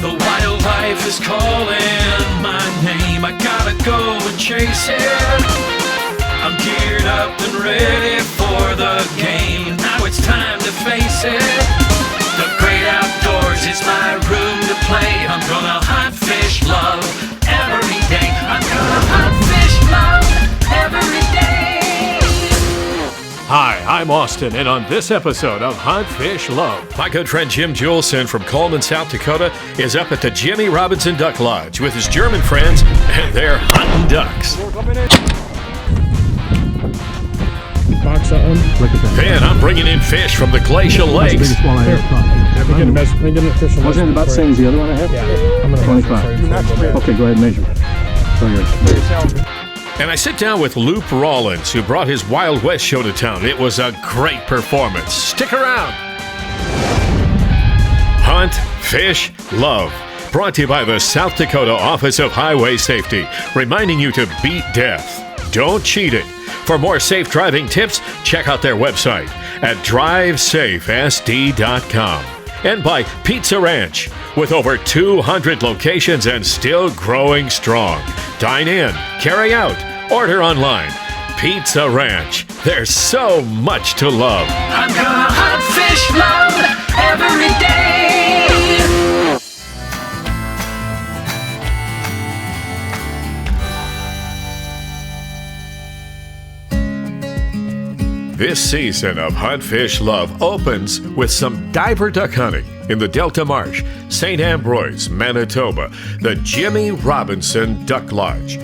The wildlife is calling my name. I gotta go and chase it. I'm geared up and ready for the game. Now it's time to face it. The great outdoors is my room to play. I'm gonna hunt, fish, love every day. I'm gonna hunt, fish, love every day. Hi, I'm Austin, and on this episode of Hunt, Fish, Love, my good friend Jim Julesen from Coleman, South Dakota, is up at the Jimmy Robinson Duck Lodge with his German friends, and they're hunting ducks. Box that one. Look at that. Then I'm bringing in fish from the glacial lakes. Let me get an official. Wasn't it about the same as the other one I had? Yeah. I'm gonna 25. Okay, go ahead and measure. And I sit down with Loop Rollins, who brought his Wild West show to town. It was a great performance. Stick around. Hunt, Fish, Love. Brought to you by the South Dakota Office of Highway Safety, reminding you to beat death. Don't cheat it. For more safe driving tips, check out their website at drivesafesd.com. And by Pizza Ranch, with over 200 locations and still growing strong. Dine in, carry out, order online. Pizza Ranch. There's so much to love. I'm gonna hunt, fish, love every day. This season of Hunt, Fish, Love opens with some diver duck hunting in the Delta Marsh, St. Ambroise, Manitoba, the Jimmy Robinson Duck Lodge.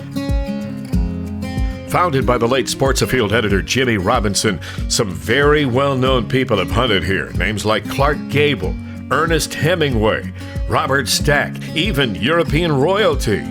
Founded by the late Sports Afield editor Jimmy Robinson, some very well-known people have hunted here. Names like Clark Gable, Ernest Hemingway, Robert Stack, even European royalty.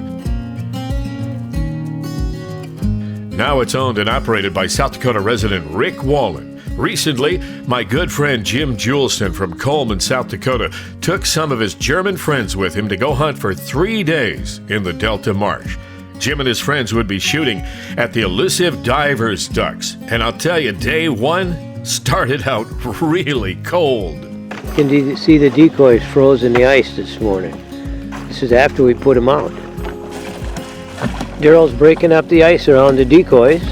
Now it's owned and operated by South Dakota resident Rick Wallen. Recently, my good friend Jim Julesen from Coleman, South Dakota, took some of his German friends with him to go hunt for 3 days in the Delta Marsh. Jim and his friends would be shooting at the elusive divers ducks. And I'll tell you, day one started out really cold. You can see the decoys froze in the ice this morning. This is after we put them out. Daryl's breaking up the ice around the decoys.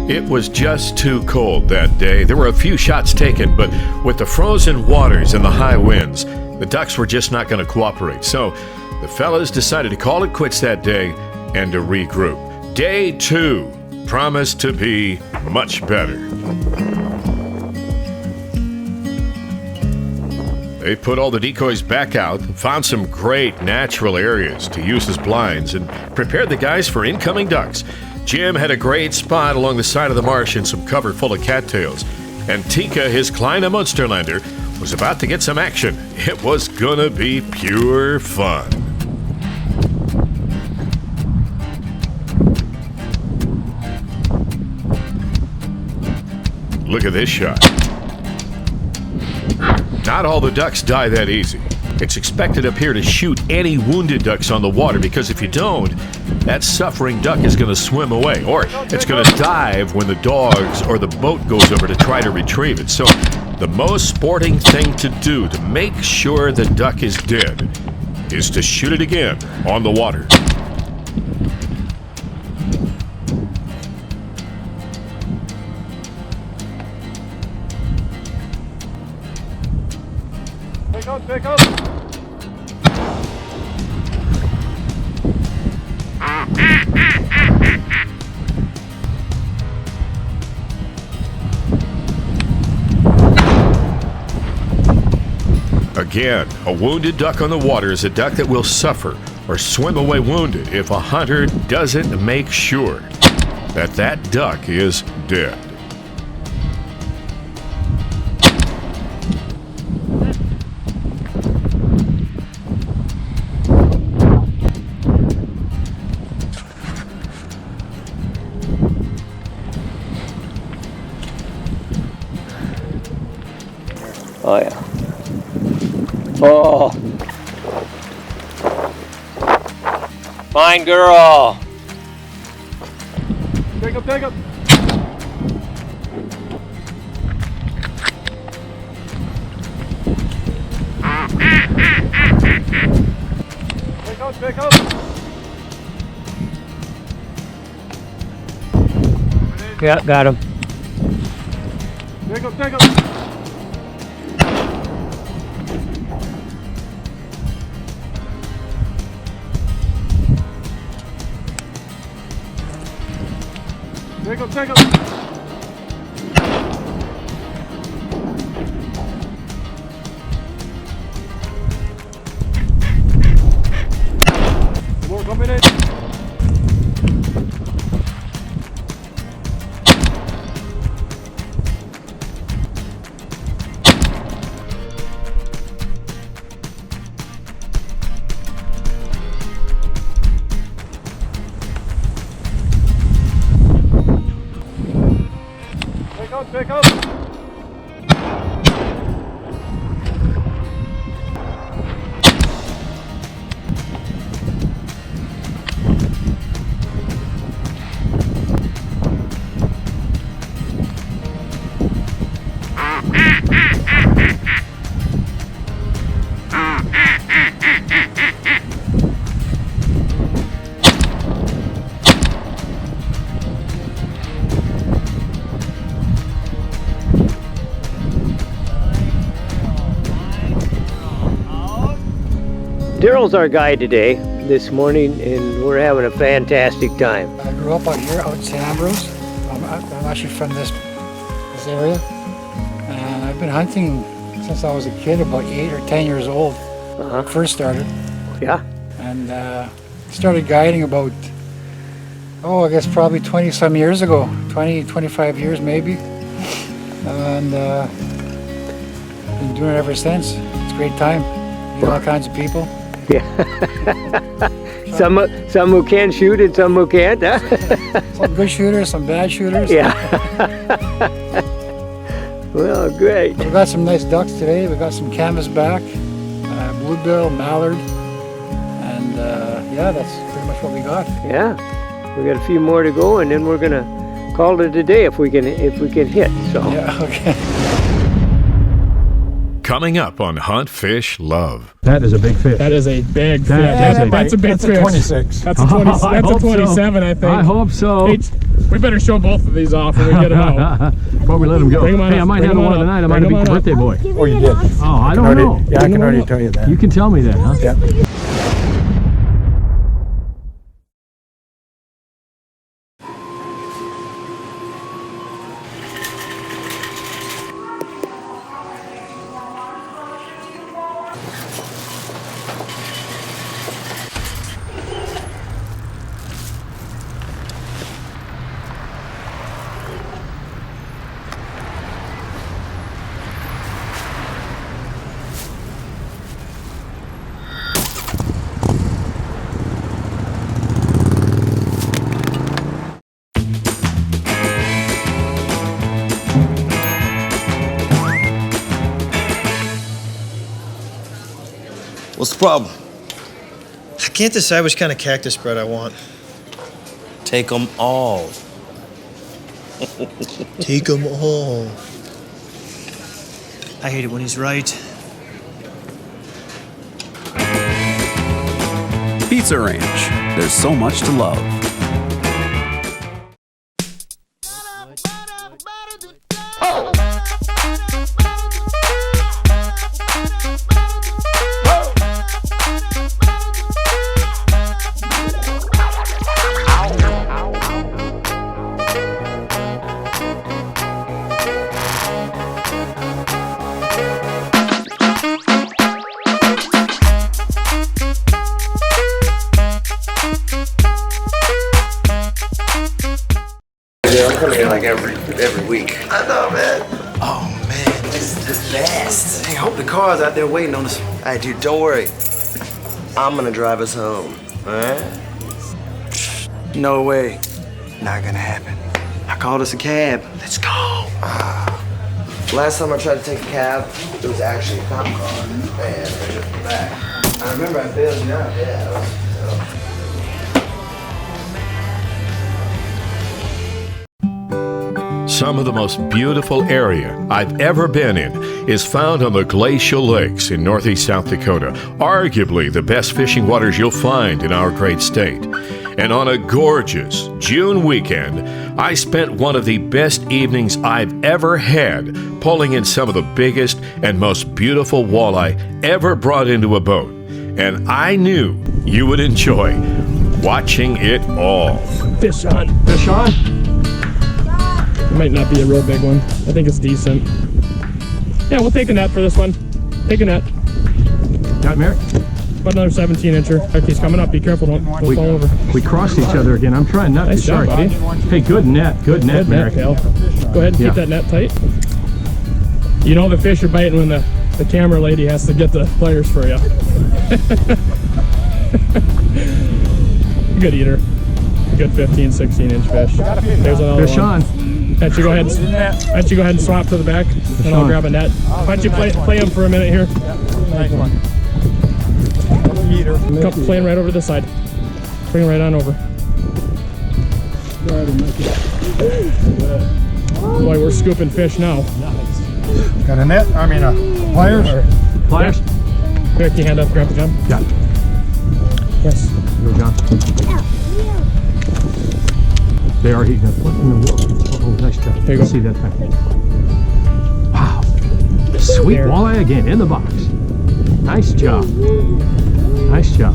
It was just too cold that day. There were a few shots taken, but with the frozen waters and the high winds, the ducks were just not going to cooperate. So the fellas decided to call it quits that day and to regroup. Day two promised to be much better. They put all the decoys back out, found some great natural areas to use as blinds, and prepared the guys for incoming ducks. Jim had a great spot along the side of the marsh in some cover full of cattails. And Tika, his Kleine Munsterlander, was about to get some action. It was gonna be pure fun. Look at this shot. Not all the ducks die that easy. It's expected up here to shoot any wounded ducks on the water, because if you don't, that suffering duck is going to swim away, or it's going to dive when the dogs or the boat goes over to try to retrieve it. So the most sporting thing to do to make sure the duck is dead is to shoot it again on the water. Take up. Again, a wounded duck on the water is a duck that will suffer or swim away wounded if a hunter doesn't make sure that that duck is dead. Oh yeah. Oh. Fine girl. Take him, take him. Take out. Yeah, got him. Take him, take him. Take him, take him. More coming in. Take up. Daryl's our guide today, this morning, and we're having a fantastic time. I grew up out here, out in St. Ambrose. I'm actually from this area, and I've been hunting since I was a kid, about 8 or 10 years old. First started. Yeah. And started guiding about, I guess probably 20 some years ago, 20, 25 years maybe. And been doing it ever since. It's a great time. Meet all kinds of people. Yeah. some who can shoot and some who can't. Huh? Some good shooters, some bad shooters. Yeah. Well, great. We got some nice ducks today. We got some canvasback, bluebill, mallard, and yeah, that's pretty much what we got. Yeah. We got a few more to go, and then we're gonna call it a day if we can hit. So. Yeah. Okay. Coming up on Hunt, Fish, Love. That is a big fish. That is a big fish. That's a big fish. 26. That's a 20. That's a 27, I think. I hope so. Hey, we better show both of these off when we get them out. Before we let them go. Bring 'em on Hey, I up. might Bring have 'em one on tonight. I up. might have Bring 'em been on up. birthday boy. Oh, you did? Oh, I don't know. Yeah, I can already tell you that. You can tell me that, huh? Yeah. What's the problem? I can't decide which kind of cactus spread I want. Take them all. Take them all. I hate it when he's right. Pizza Ranch. There's so much to love. I'm coming here like every week. I know, man. Oh man, this is the best. Hey, I hope the car's out there waiting on us. Hey dude, don't worry. I'm gonna drive us home, alright? No way. Not gonna happen. I called us a cab. Let's go. Last time I tried to take a cab, it was actually a cop car. Man, I took me back. I remember I bailed you out. Yeah. Some of the most beautiful area I've ever been in is found on the glacial lakes in northeast South Dakota, arguably the best fishing waters you'll find in our great state. And on a gorgeous June weekend, I spent one of the best evenings I've ever had pulling in some of the biggest and most beautiful walleye ever brought into a boat. And I knew you would enjoy watching it all. Fish on. Fish on? It might not be a real big one. I think it's decent. Yeah, we'll take a net for this one. Take a net. Got Merrick? About another 17-incher. Okay, he's coming up. Be careful, don't fall over. We crossed each other again. I'm trying not to. Nice job, Sorry. buddy. Hey, good net, Merrick. Go ahead and keep that net tight. You know the fish are biting when the camera lady has to get the pliers for you. Good eater. Good 15, 16-inch fish. There's another Fish one. on. Why don't you go ahead and swap to the back, and I'll grab a net. Why don't you play him for a minute here? Nice one. Come playing right over this side. Bring him right on over. Boy, we're scooping fish now. Got a net? I mean, pliers? Pliers? Here, can you hand up, Grandpa John? Yeah. Yes. Here, John. They are heating up. What in the world? Oh, nice job. There you go. See that thing. Wow. Sweet walleye again in the box. Nice job. Nice job.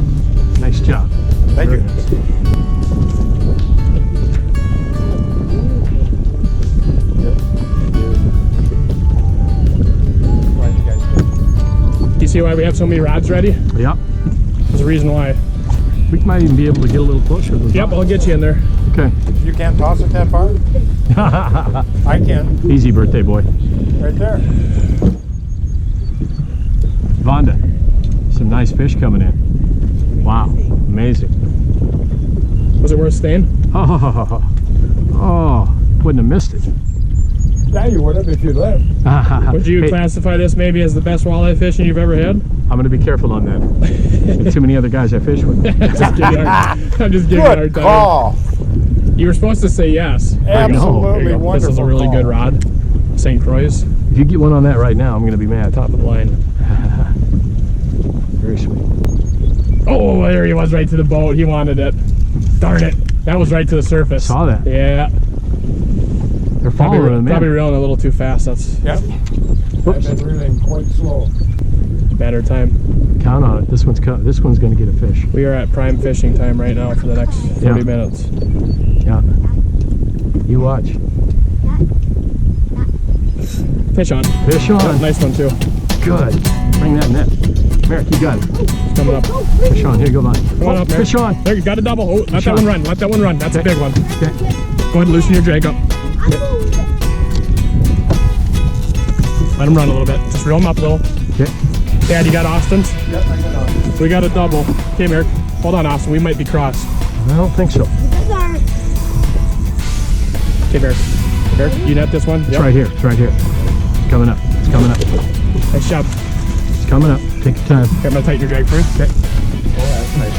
Nice job. Thank you. Do you see why we have so many rods ready? Yeah. There's a reason why. We might even be able to get a little closer. Yep, I'll get you in there. Okay. You can't toss it that far? I can. Easy birthday boy. Right there. Vonda. Some nice fish coming in. Wow. Amazing. Was it worth staying? Oh, wouldn't have missed it. Yeah, you would have if you left. Would you Hey, classify this maybe as the best walleye fishing you've ever had? I'm going to be careful on that. There's too many other guys I fish with. I'm just giving you a hard time. Call. You were supposed to say yes. Absolutely There you go. wonderful. This is a really good rod. St. Croix. If you get one on that right now, I'm going to be mad. Top of the line. Very sweet. Oh, there he was, right to the boat. He wanted it. Darn it. That was right to the surface. Saw that. Yeah. They're following him in. Probably reeling a little too fast. That's Yep. I've been reeling quite slow. better time. Count on it. This one's going to get a fish. We are at prime fishing time right now for the next 30 minutes. Yeah. You watch. Fish on. Fish on. Nice one too. Good. Bring that net. Merrick, you got it. It's coming up. Fish on. Here, go on. Come on up, Merrick. Fish on. There, you got a double. Oh, let Fish that on. one run. Let that one run. That's a big one. Okay. Go ahead and loosen your drag up. Let him run a little bit. Just reel him up a little. Okay. Dad, you got Austin's? Yep, I got Austin. We got a double. Okay, Merrick. Hold on, Austin. We might be crossed. I don't think so. Okay, Merrick. Merrick, you net this one? It's right here. It's right here. It's coming up. It's coming up. Nice job. It's coming up. Take your time. Okay, I'm going to tighten your drag first. Okay.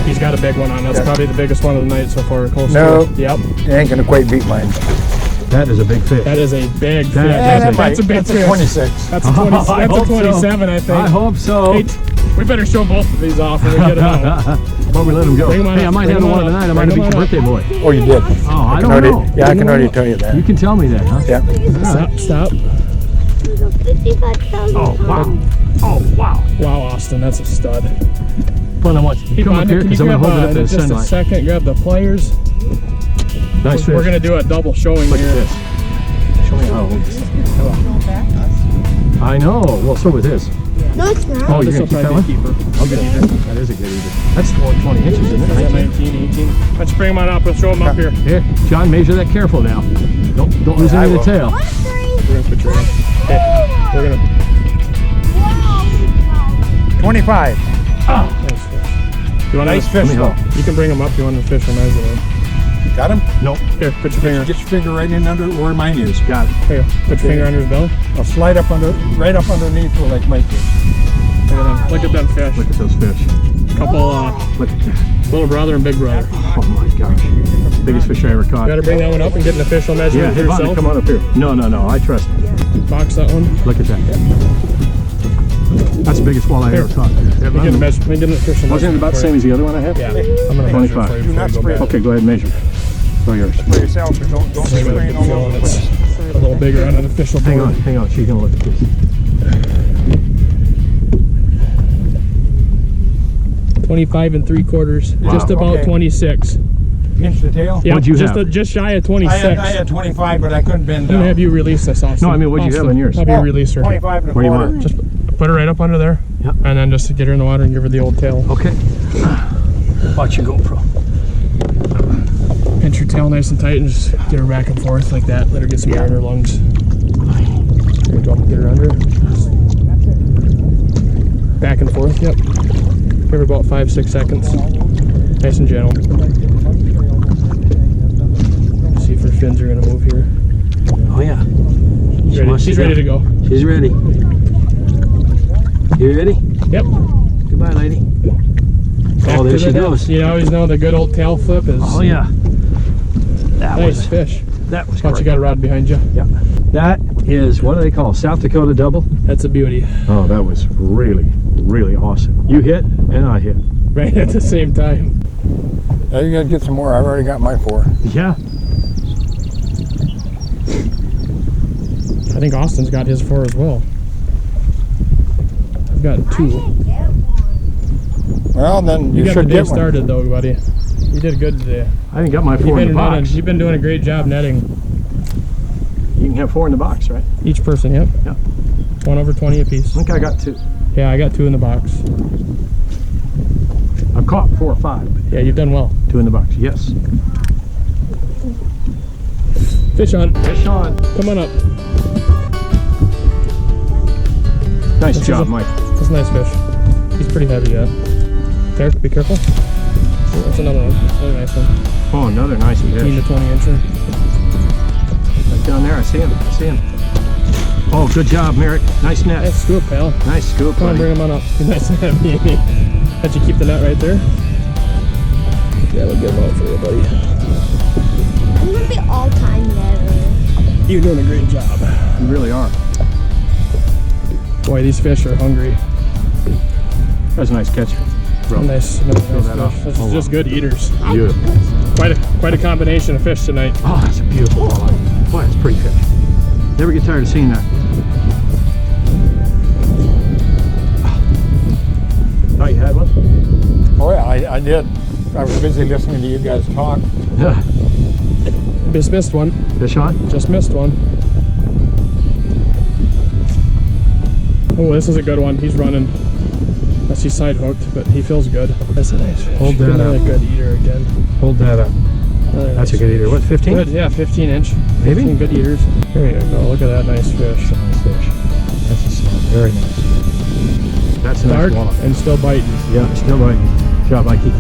He's got a big one on. That's probably the biggest one of the night so far. Close No. to it. Yep. It ain't gonna quite beat mine. That is a big fish. That is a big fish. That's a big That's fish. a 26. That's a 20, that's a 27, I think. I hope so. Hey, we better show both of these off when we get it out. Before we let him go. Bring him on Hey, I up. might Bring have him one on up. tonight. I might have Bring been him your on birthday boy. Oh, you did. Oh, I don't already, know. Yeah, I can already tell you that. You can tell me that, huh? Yeah. Stop. Oh, wow. Oh, wow. Wow, Austin, that's a stud. Well, I want you to come up here Can you because I'm going grab to hold it up to the just a sunlight. second, grab the pliers. Nice fish. We're going to do a double showing Look here. at this. Show me how. I know. Well, so with this. No, it's not. Oh, you're This going will to keep that probably one? be a keeper. Okay. That is a good eater. That's 20 inches, isn't Is it? that 19, 18? Let's bring him on up. Let's show him up here. Here, John, measure that careful now. Don't lose any of the tail. We're going to put you in. Okay, we're going to... 25. You want Nice fish, though. You can bring him up. You want to fish him as well. Got him? No. Here, put your finger. Get your finger right in under where mine is. Got it. Here, put your finger under his belly. I'll slide up under, right up underneath where like Mike is. Look at them fish. Look at those fish. Couple, Look at that. little brother and big brother. Oh my gosh. Biggest fish I ever caught. You gotta bring that one up and get an official Yeah, measurement for hey, Bobby, yourself. come on up here. No, I trust him. Box that one. Look at that. That's the biggest walleye I ever caught. Let me get an official measurement. Wasn't it about the same as the other one I had? Yeah. I'm gonna measure it 25. for you before you go back. Okay, go ahead and measure. It's all yours. For yourself, but don't So you spray get it all the over the feeling place. it's a little bigger on an official board. Hang on. She's gonna look at this. 25 3/4. Wow. Just about Okay. 26. Inch the tail? Yeah, What'd you have? just shy of 26. I had 25, but I couldn't bend I'm down. gonna have you release this, Austin. No, I mean, what'd you have on yours? Have you release her. 25 and a Where do you quarter. want it? Just put her right up under there. Yep. And then just get her in the water and give her the old tail. Okay. Watch your GoPro. Pinch her tail nice and tight and just get her back and forth like that. Let her get some air in her lungs. There we go. Get her under. Back and forth, yep. Give her about 5-6 seconds. Nice and gentle. See if her fins are going to move here. Oh yeah. She's ready to go. She's ready. You ready? Yep. Goodbye, lady. Back Oh, there to she the goes. depths. You always know the good old tail flip is Oh yeah. That nice was fish. that was Watch, you great. got a rod behind you. Yeah. That is, what do they call, South Dakota double? That's a beauty. Oh, that was really, really awesome. You hit and I hit. Right at the same time. Now you gotta get some more. I've already got my 4. Yeah. I think Austin's got his 4 as well. I've got 2. Well, then You you got the should day get one. started though, buddy. You did good today. I didn't got my 4 in the box. You've been doing a great job netting. You can have 4 in the box, right? Each person, yep. Yeah. 1 over 20 apiece. I think I got 2. Yeah, I got 2 in the box. I've caught 4 or 5, but Yeah, you've done well. 2 in the box. Yes. Fish on. Fish on. Come on up. Nice This job, is a- Mike. That's a nice fish. He's pretty heavy, yeah. There, be careful. Oh, that's another one. Another nice one. Oh, another nice 15 to fish. 20 incher. Right down there. I see him. Oh, good job, Merrick. Nice net. Nice scoop, pal. Nice scoop, Come on, buddy. bring him on up. He's nice and heavy. Let you keep the net right there. Yeah, we'll get him out for you, buddy. I'm gonna be all-time netter. You're doing a great job. You really are. Boy, these fish are hungry. That's a nice catch. Bro. Nice that fish. off. This is Oh, just good eaters. Beautiful. Quite a combination of fish tonight. Oh, that's a beautiful walleye. Boy, that's a pretty fish. Never get tired of seeing that. Oh, you had one? Oh yeah, I did. I was busy listening to you guys talk. Yeah. Just missed one. Fish on? Just missed one. Oh, this is a good one. He's running. Unless he's side hooked, but he feels good. That's a nice fish. Hold that Another up. good eater again. Hold that up. Another That's nice a good eater. What, 15? Good, yeah, 15 inch. Maybe? 15 good eaters. There you go. Look at that nice fish. That's a nice fish. That's a small. Very nice. That's a Dark nice walleye. and still biting. Yeah, still biting. Good job, Mikey.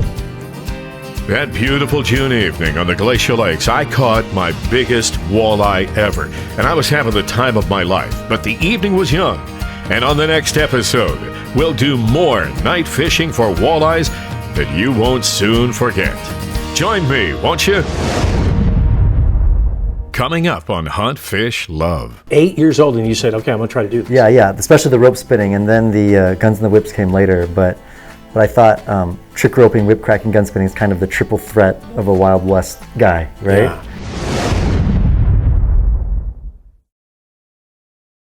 That beautiful June evening on the Glacial Lakes, I caught my biggest walleye ever, and I was having the time of my life. But the evening was young, and on the next episode, we'll do more night fishing for walleyes that you won't soon forget. Join me, won't you? Coming up on Hunt, Fish, Love. 8 years old, and you said, okay, I'm going to try to do this. Yeah, especially the rope spinning, and then the guns and the whips came later. But I thought trick roping, whip cracking, gun spinning is kind of the triple threat of a Wild West guy, right? Yeah.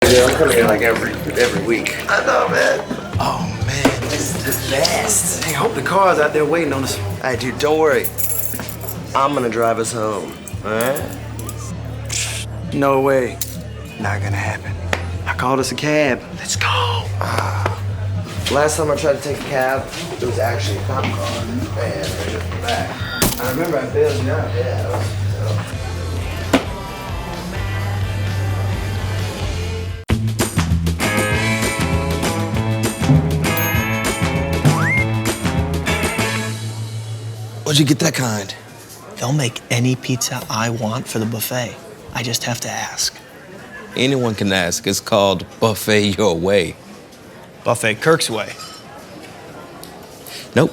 Yeah, I'm coming here like every week. I know, man. Oh man, this is the best. Hey, I hope the car's out there waiting on us. Hey, dude, don't worry. I'm gonna drive us home. All right? No way. Not gonna happen. I called us a cab. Let's go. Last time I tried to take a cab, it was actually a cop car. Man, they took me back. I remember I bailed you out. Yeah. Where'd you get that kind? They'll make any pizza I want for the buffet. I just have to ask. Anyone can ask. It's called Buffet Your Way. Buffet Kirk's way. Nope.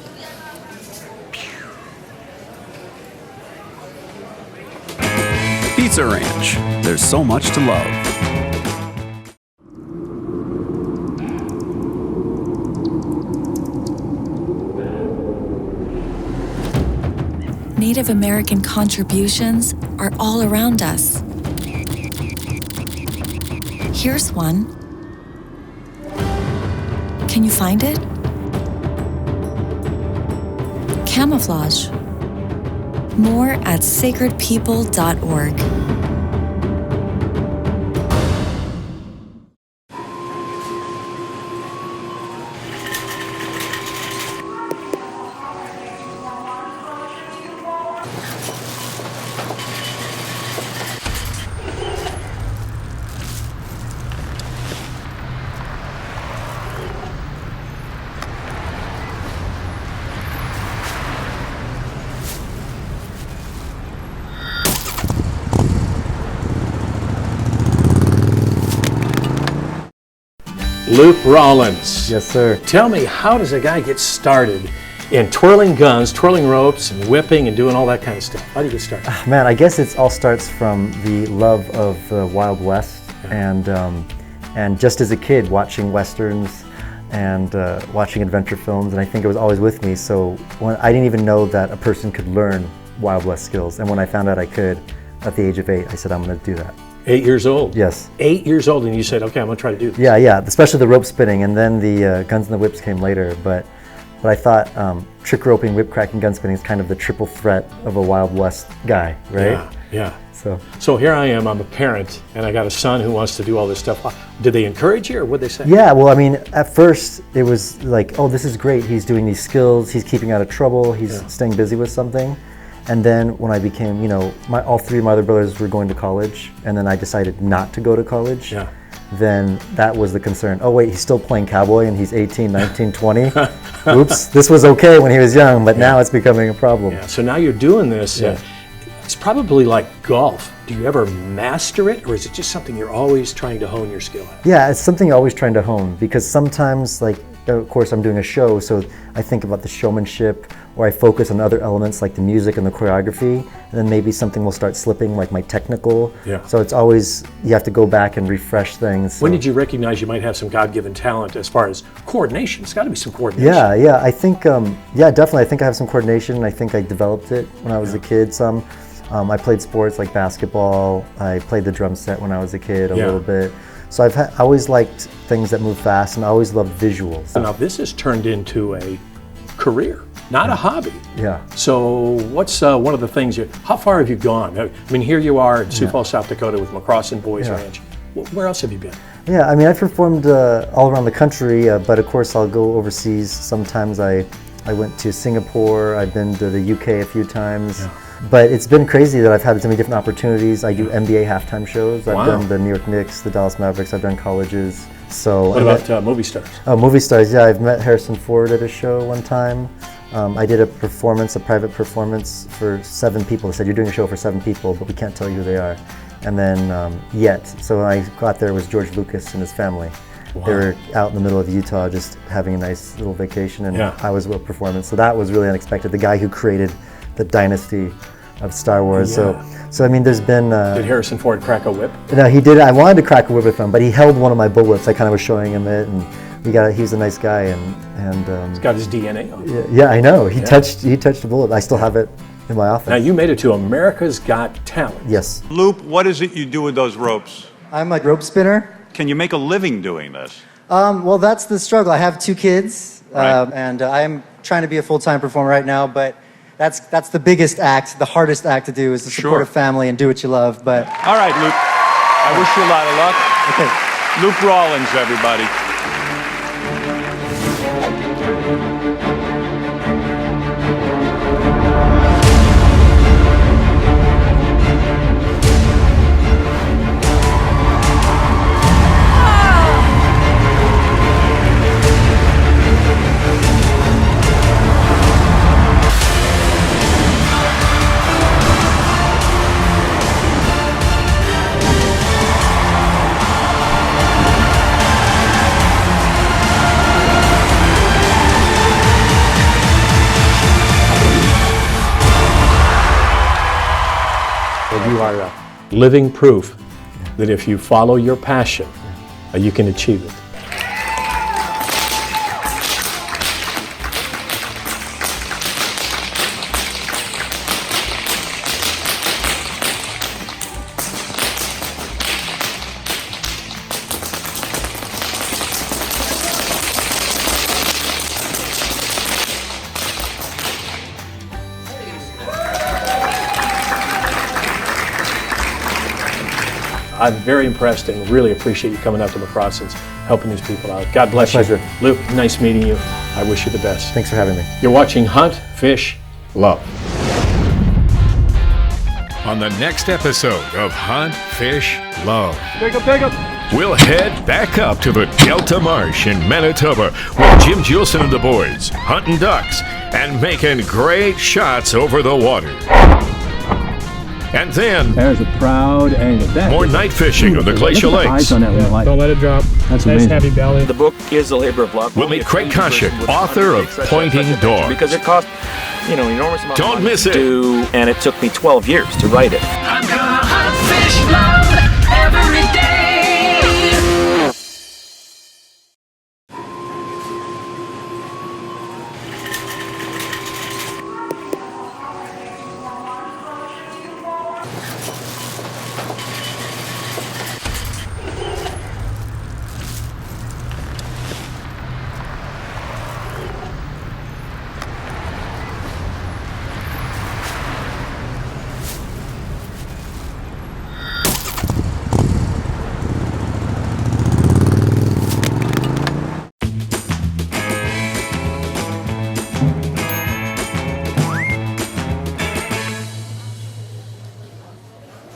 Pizza Ranch. There's so much to love. Native American contributions are all around us. Here's one. Can you find it? Camouflage. More at sacredpeople.org. Luke Rollins. Yes, sir. Tell me, how does a guy get started in twirling guns, twirling ropes, and whipping and doing all that kind of stuff? How do you get started? Man, I guess it all starts from the love of the Wild West, and just as a kid watching westerns and watching adventure films, and I think it was always with me. So when I didn't even know that a person could learn Wild West skills, and when I found out I could at the age of 8, I said I'm going to do that. 8 years old? Yes. 8 years old, and you said, okay, I'm going to try to do this. Yeah, especially the rope spinning, and then the guns and the whips came later. But I thought trick roping, whip cracking, gun spinning is kind of the triple threat of a Wild West guy, right? Yeah. So here I am, I'm a parent, and I got a son who wants to do all this stuff. Did they encourage you, or what did they say? Yeah, well, I mean, at first it was like, oh, this is great. He's doing these skills, he's keeping out of trouble, he's staying busy with something. And then when I became, all 3 of my other brothers were going to college, and then I decided not to go to college. Yeah. Then that was the concern. Oh wait, he's still playing cowboy and he's 18, 19, 20. Oops, this was okay when he was young, but now it's becoming a problem. Yeah, so now you're doing this. It's probably like golf. Do you ever master it, or is it just something you're always trying to hone your skill at? Yeah, it's something you're always trying to hone, because sometimes, of course, I'm doing a show, so I think about the showmanship, or I focus on other elements like the music and the choreography, and then maybe something will start slipping, like my technical. Yeah. So it's always, you have to go back and refresh things. So. When did you recognize you might have some God-given talent as far as coordination? It's got to be some coordination. Yeah, I think, definitely. I think I have some coordination. I think I developed it when I was a kid. I played sports like basketball. I played the drum set when I was a kid a little bit. So I always liked things that move fast, and I always loved visuals. Now this has turned into a career, not a hobby. Yeah. So what's one of the things how far have you gone? I mean, here you are in Sioux Falls, South Dakota with McCrossin Boys Ranch. Where else have you been? Yeah, I mean, I've performed all around the country, but of course I'll go overseas. Sometimes I went to Singapore, I've been to the UK a few times. Yeah. But it's been crazy that I've had so many different opportunities. I do NBA halftime shows. I've done the New York Knicks, the Dallas Mavericks. I've done colleges. So what about movie stars? Oh, movie stars. Yeah, I've met Harrison Ford at a show one time. I did a private performance for 7 people. They said, you're doing a show for 7 people, but we can't tell you who they are. And then So when I got there, it was George Lucas and his family. Wow. They were out in the middle of Utah just having a nice little vacation, and I was with a performance. So that was really unexpected. The guy who created the dynasty of Star Wars. Yeah. So I mean, there's been. Did Harrison Ford crack a whip? No, he did. I wanted to crack a whip with him, but he held one of my bullwhips. I kind of was showing him it, and he was a nice guy, and he's got his DNA on it. Yeah, I know. He touched the bullet. I still have it in my office. Now you made it to America's Got Talent. Yes. Loop, what is it you do with those ropes? I'm a rope spinner. Can you make a living doing this? Well, that's the struggle. I have 2 kids, right. And I'm trying to be a full-time performer right now, but that's the biggest act, the hardest act to do is to support a family and do what you love. But all right, Luke, I wish you a lot of luck. Okay. Luke Rollins, everybody. are living proof that if you follow your passion, you can achieve it. I'm very impressed and really appreciate you coming out to lacrosse and helping these people out. God bless you. pleasure. Luke, nice meeting you. I wish you the best. Thanks for having me. You're watching Hunt, Fish, Love. On the next episode of Hunt, Fish, Love, Take him. we'll head back up to the Delta Marsh in Manitoba with Jim Juleson and the boys hunting ducks and making great shots over the water. And then, There's a proud angle. more night fishing on the Glacial Look at the Lakes. eyes on that little light. Don't let it drop. That's nice amazing. heavy belly. The book is a labor of love. We'll meet Craig Koshik, author of Pointing Dogs. Because it cost, enormous amount Don't of money miss it. to do, and it took me 12 years to write it. I'm gonna hunt, fish, love every day.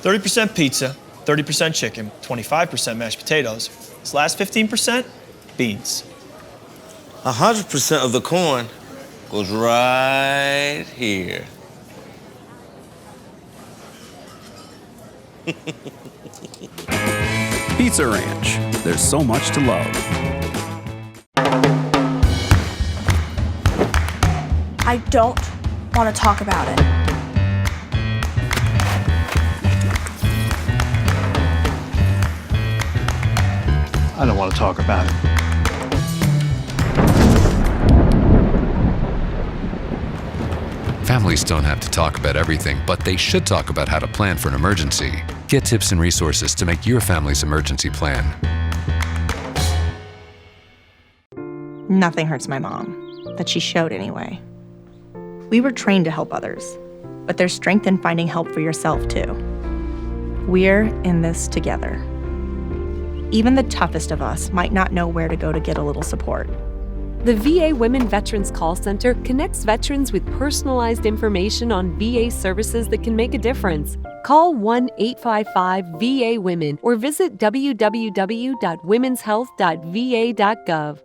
30% pizza, 30% chicken, 25% mashed potatoes. This last 15%, beans. 100% of the corn goes right here. Pizza Ranch. There's so much to love. I don't want to talk about it. I don't want to talk about it. Families don't have to talk about everything, but they should talk about how to plan for an emergency. Get tips and resources to make your family's emergency plan. Nothing hurts my mom, that she showed anyway. We were trained to help others, but there's strength in finding help for yourself too. We're in this together. Even the toughest of us might not know where to go to get a little support. The VA Women Veterans Call Center connects veterans with personalized information on VA services that can make a difference. Call 1-855-VA-WOMEN or visit www.womenshealth.va.gov.